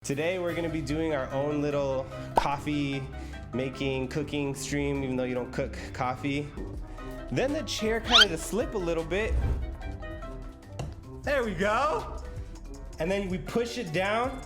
Today we're gonna be doing our own little coffee making, cooking stream, even though you don't cook coffee. Then the chair kind of just slip a little bit. There we go. And then we push it down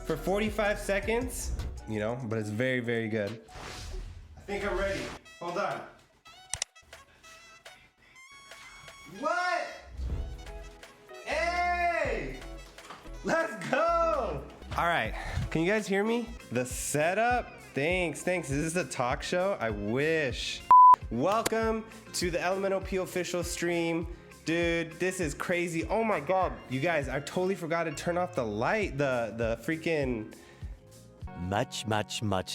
for 45 seconds, you know, but it's very, very good. I think I'm ready. Hold on. What? Hey! Let's go! All right, can you guys hear me? The setup? Thanks. Is this a talk show? I wish. Welcome to the LMNOP official stream. Dude, this is crazy. Oh my God. You guys, I totally forgot to turn off the light, the freaking... Much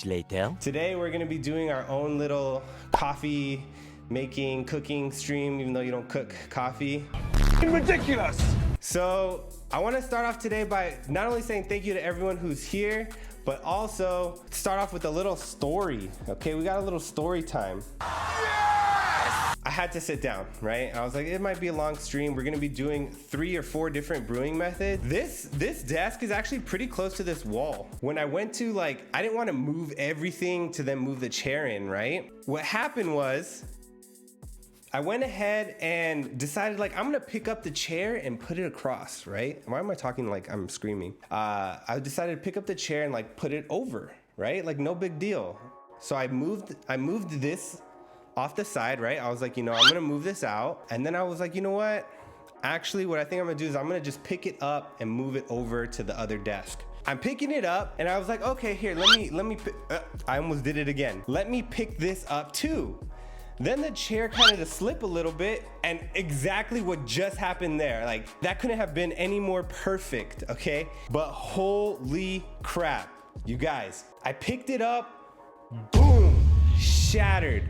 later. Today we're gonna be doing our own little coffee making, cooking stream, even though you don't cook coffee. Ridiculous! So I want to start off today by not only saying thank you to everyone who's here, but also start off with a little story. Okay, we got a little story time. Yes! I had to sit down, right? And I was like, it might be a long stream. We're gonna be doing 3 or 4 different brewing methods. This desk is actually pretty close to this wall. When I went to I didn't want to move everything to then move the chair in, right? What happened was, I went ahead and decided I'm gonna pick up the chair and put it across, right? Why am I talking like I'm screaming? I decided to pick up the chair and put it over, right? No big deal. So I moved this off the side, right? I was like, I'm gonna move this out. And then I was like, you know what? Actually, what I think I'm gonna do is I'm gonna just pick it up and move it over to the other desk. I'm picking it up and I was like, okay, here, let me, I almost did it again. Let me pick this up too. Then the chair kind of just slip a little bit, and exactly what just happened there. That couldn't have been any more perfect, okay? But holy crap, you guys. I picked it up, boom, shattered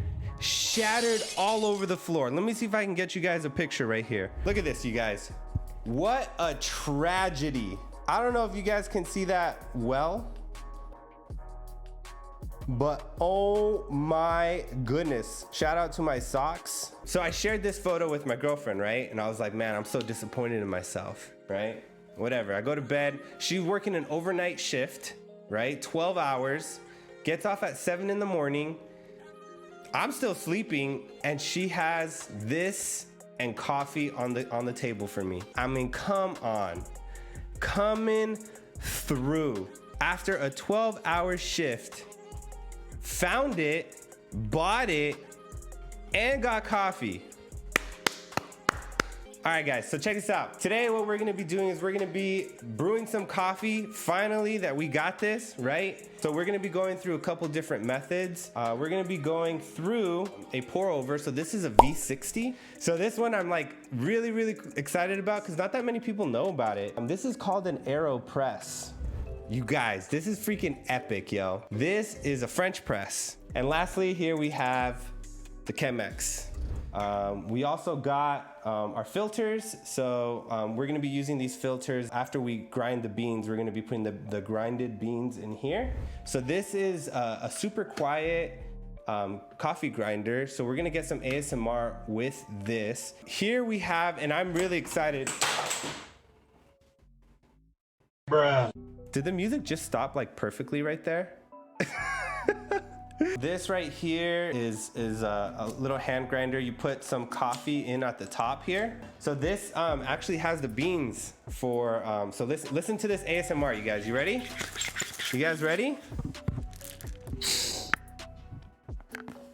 all over the floor. Let me see if I can get you guys a picture right here. Look at this, you guys. What a tragedy. I don't know if you guys can see that well, but oh my goodness. Shout out to my socks. So I shared this photo with my girlfriend, right? And I was like, man, I'm so disappointed in myself, right? Whatever, I go to bed. She's working an overnight shift, right? 12 hours, gets off at 7 in the morning. I'm still sleeping and she has this and coffee on the table for me. I mean, come on, coming through. After a 12-hour shift, found it, bought it, and got coffee. All right, guys, so check this out. Today, what we're gonna be doing is we're gonna be brewing some coffee. Finally, that we got this, right? So we're gonna be going through a couple different methods. We're gonna be going through a pour over. So this is a V60. So this one I'm really excited about because not that many people know about it. This is called an AeroPress. You guys, this is freaking epic, yo. This is a French press. And lastly, here we have the Chemex. We also got our filters. So we're gonna be using these filters after we grind the beans. We're gonna be putting the grinded beans in here. So this is a super quiet coffee grinder. So we're gonna get some ASMR with this. Here we have, and I'm really excited. Bruh. Did the music just stop perfectly right there? This right here is a little hand grinder. You put some coffee in at the top here. So this actually has the beans for, so listen to this ASMR, you guys. You ready? You guys ready?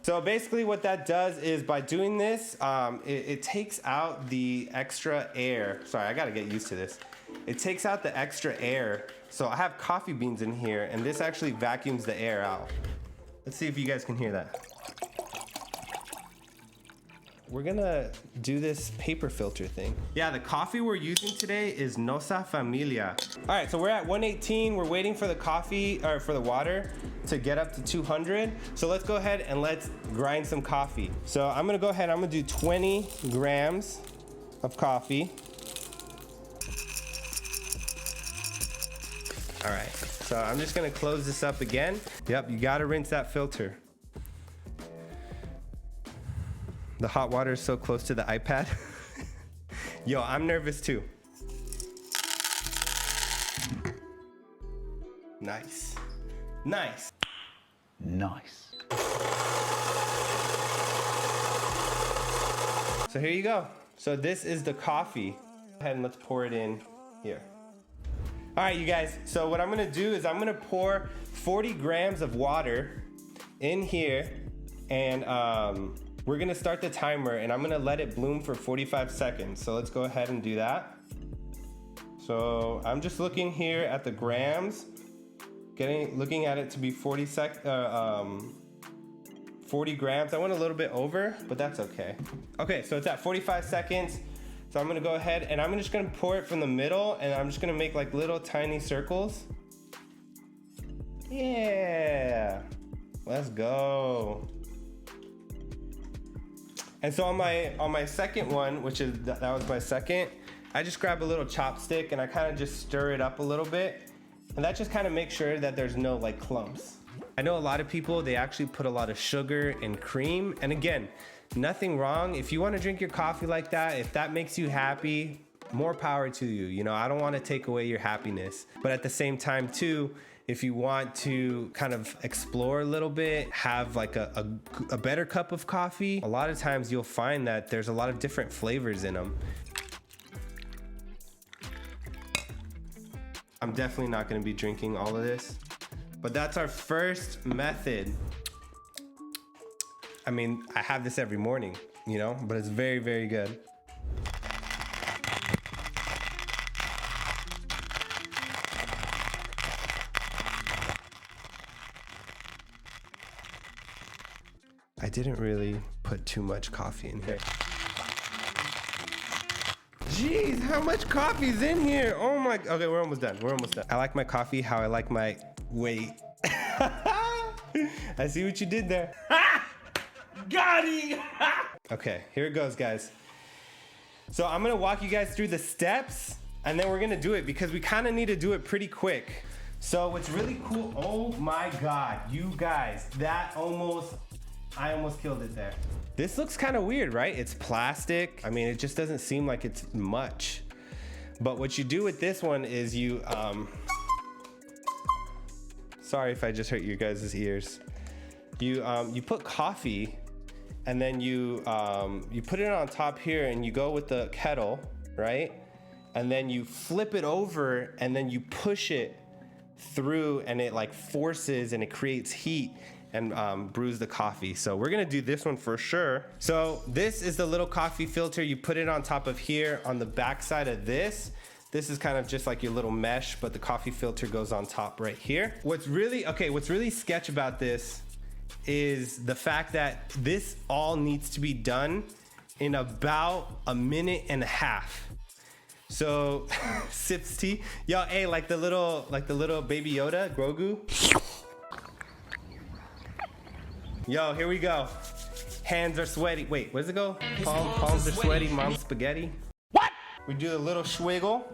So basically what that does is by doing this, it takes out the extra air. Sorry, I gotta get used to this. It takes out the extra air. So I have coffee beans in here and this actually vacuums the air out. Let's see if you guys can hear that. We're gonna do this paper filter thing. Yeah, the coffee we're using today is Nossa Familia. All right, so we're at 118. We're waiting for the coffee, or for the water to get up to 200. So let's go ahead and let's grind some coffee. So I'm gonna go ahead, I'm gonna do 20 grams of coffee. All right, so I'm just gonna close this up again. Yep, you gotta rinse that filter. The hot water is so close to the iPad. Yo, I'm nervous too. Nice. Nice. Nice. So here you go. So this is the coffee. Go ahead and let's pour it in here. All right, you guys. So what I'm gonna do is I'm gonna pour 40 grams of water in here, and we're gonna start the timer, and I'm gonna let it bloom for 45 seconds. So let's go ahead and do that. So I'm just looking here at the grams, looking at it to be 40 grams. I went a little bit over, but that's okay. Okay, so it's at 45 seconds. So I'm gonna go ahead and I'm just gonna pour it from the middle, and I'm just gonna make like little tiny circles. Yeah, let's go. And so on my second one, which is that was my second, I just grab a little chopstick and I kind of just stir it up a little bit, and that just kind of makes sure that there's no like clumps. I know a lot of people, they actually put a lot of sugar and cream, and again, nothing wrong. If you want to drink your coffee like that, if that makes you happy, more power to you. You know, I don't want to take away your happiness, but at the same time too, if you want to kind of explore a little bit, have like a better cup of coffee, a lot of times you'll find that there's a lot of different flavors in them. I'm definitely not going to be drinking all of this, but that's our first method. I mean, I have this every morning, you know, but it's very, very good. I didn't really put too much coffee in here. Jeez, how much coffee's in here? Oh my, okay, we're almost done. We're almost done. I like my coffee how I like my weight. I see what you did there. Got him! Okay, here it goes, guys. So I'm gonna walk you guys through the steps, and then we're gonna do it because we kind of need to do it pretty quick. So what's really cool, oh my God, you guys, I almost killed it there. This looks kind of weird, right? It's plastic. I mean, it just doesn't seem like it's much. But what you do with this one is you, sorry if I just hurt you guys' ears. You put coffee, and then you put it on top here, and you go with the kettle, right? And then you flip it over, and then you push it through, and it like forces and it creates heat and brews the coffee. So we're gonna do this one for sure. So this is the little coffee filter. You put it on top of here on the back side of this. This is kind of just like your little mesh, but the coffee filter goes on top right here. What's really sketch about this is the fact that this all needs to be done in about a minute and a half. So sips tea. Yo, hey, like the little baby Yoda, Grogu. Yo, here we go. Hands are sweaty. Wait, where's it go? Palms are sweaty, mom's spaghetti. What? We do a little swiggle.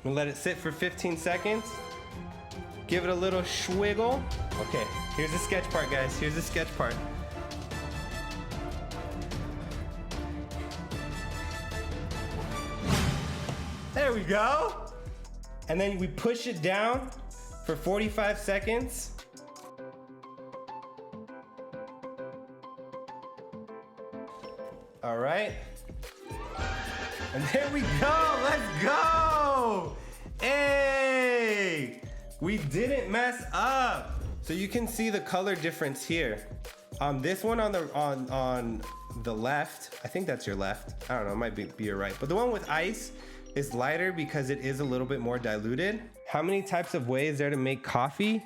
We let it sit for 15 seconds. Give it a little swiggle. Okay, here's the sketch part, guys. Here's the sketch part. There we go. And then we push it down for 45 seconds. All right. And there we go. Let's go. Hey, we didn't mess up. So you can see the color difference here. This one on the left, I think that's your left. I don't know, it might be your right. But the one with ice is lighter because it is a little bit more diluted. How many types of ways there to make coffee?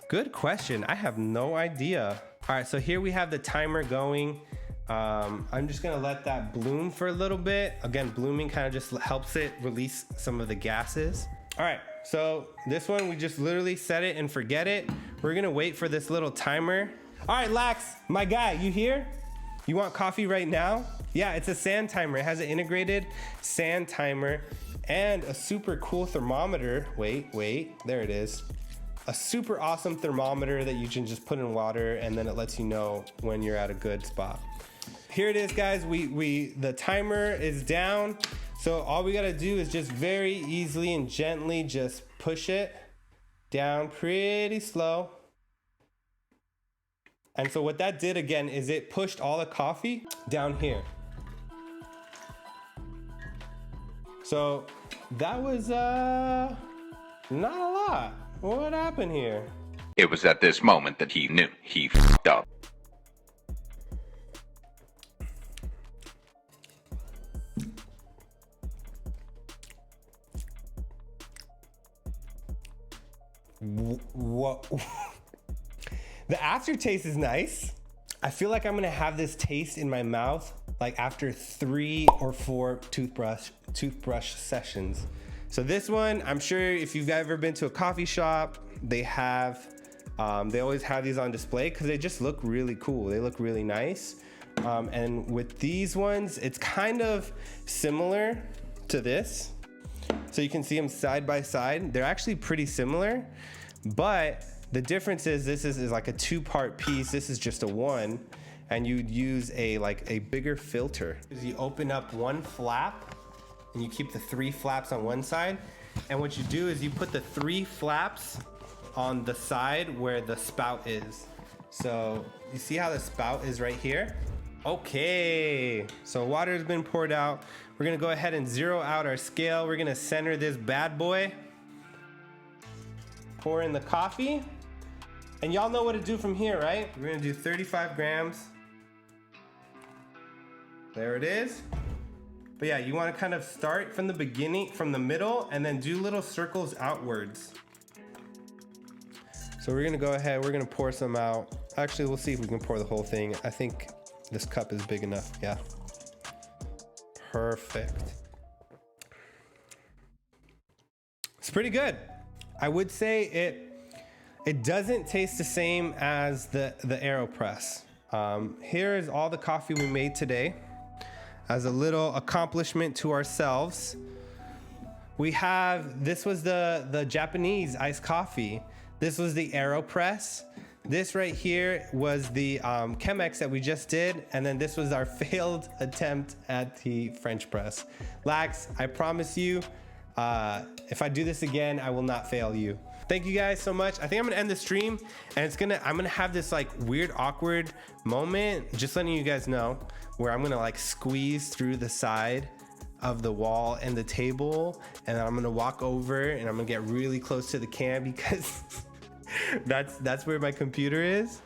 Good question. I have no idea. All right, so here we have the timer going. I'm just gonna let that bloom for a little bit. Again, blooming kind of just helps it release some of the gases. All right, so this one, we just literally set it and forget it. We're gonna wait for this little timer. All right, Lax, my guy, you here? You want coffee right now? Yeah, it's a sand timer. It has an integrated sand timer and a super cool thermometer. Wait, there it is. A super awesome thermometer that you can just put in water, and then it lets you know when you're at a good spot. Here it is, guys. The timer is down. So all we gotta do is just very easily and gently just push it down pretty slow. And so what that did again is it pushed all the coffee down here. So that was not a lot. What happened here? It was at this moment that he knew he f***ed up. What? The aftertaste is nice. I feel like I'm gonna have this taste in my mouth like after 3 or 4 toothbrush sessions. So this one, I'm sure if you've ever been to a coffee shop, they always have these on display because they just look really cool. They look really nice. And with these ones, it's kind of similar to this. So you can see them side by side. They're actually pretty similar, but the difference is this is like a 2-part piece. This is just a 1, and you'd use a bigger filter. You open up one flap and you keep the 3 flaps on one side. And what you do is you put the 3 flaps on the side where the spout is. So you see how the spout is right here? Okay, so water's been poured out. We're gonna go ahead and zero out our scale. We're gonna center this bad boy. Pour in the coffee. And y'all know what to do from here, right? We're gonna do 35 grams. There it is. But yeah, you wanna kind of start from the beginning, from the middle, and then do little circles outwards. So we're gonna go ahead, we're gonna pour some out. Actually, we'll see if we can pour the whole thing. I think this cup is big enough, yeah. Perfect. It's pretty good. I would say it doesn't taste the same as the AeroPress. Here is all the coffee we made today. As a little accomplishment to ourselves, we have, this was the Japanese iced coffee. This was the AeroPress. This right here was the Chemex that we just did. And then this was our failed attempt at the French press. Lax, I promise you, if I do this again, I will not fail you. Thank you guys so much. I think I'm gonna end the stream, and I'm gonna have this like weird, awkward moment, just letting you guys know, where I'm gonna like squeeze through the side of the wall and the table, and then I'm gonna walk over and I'm gonna get really close to the can because that's where my computer is.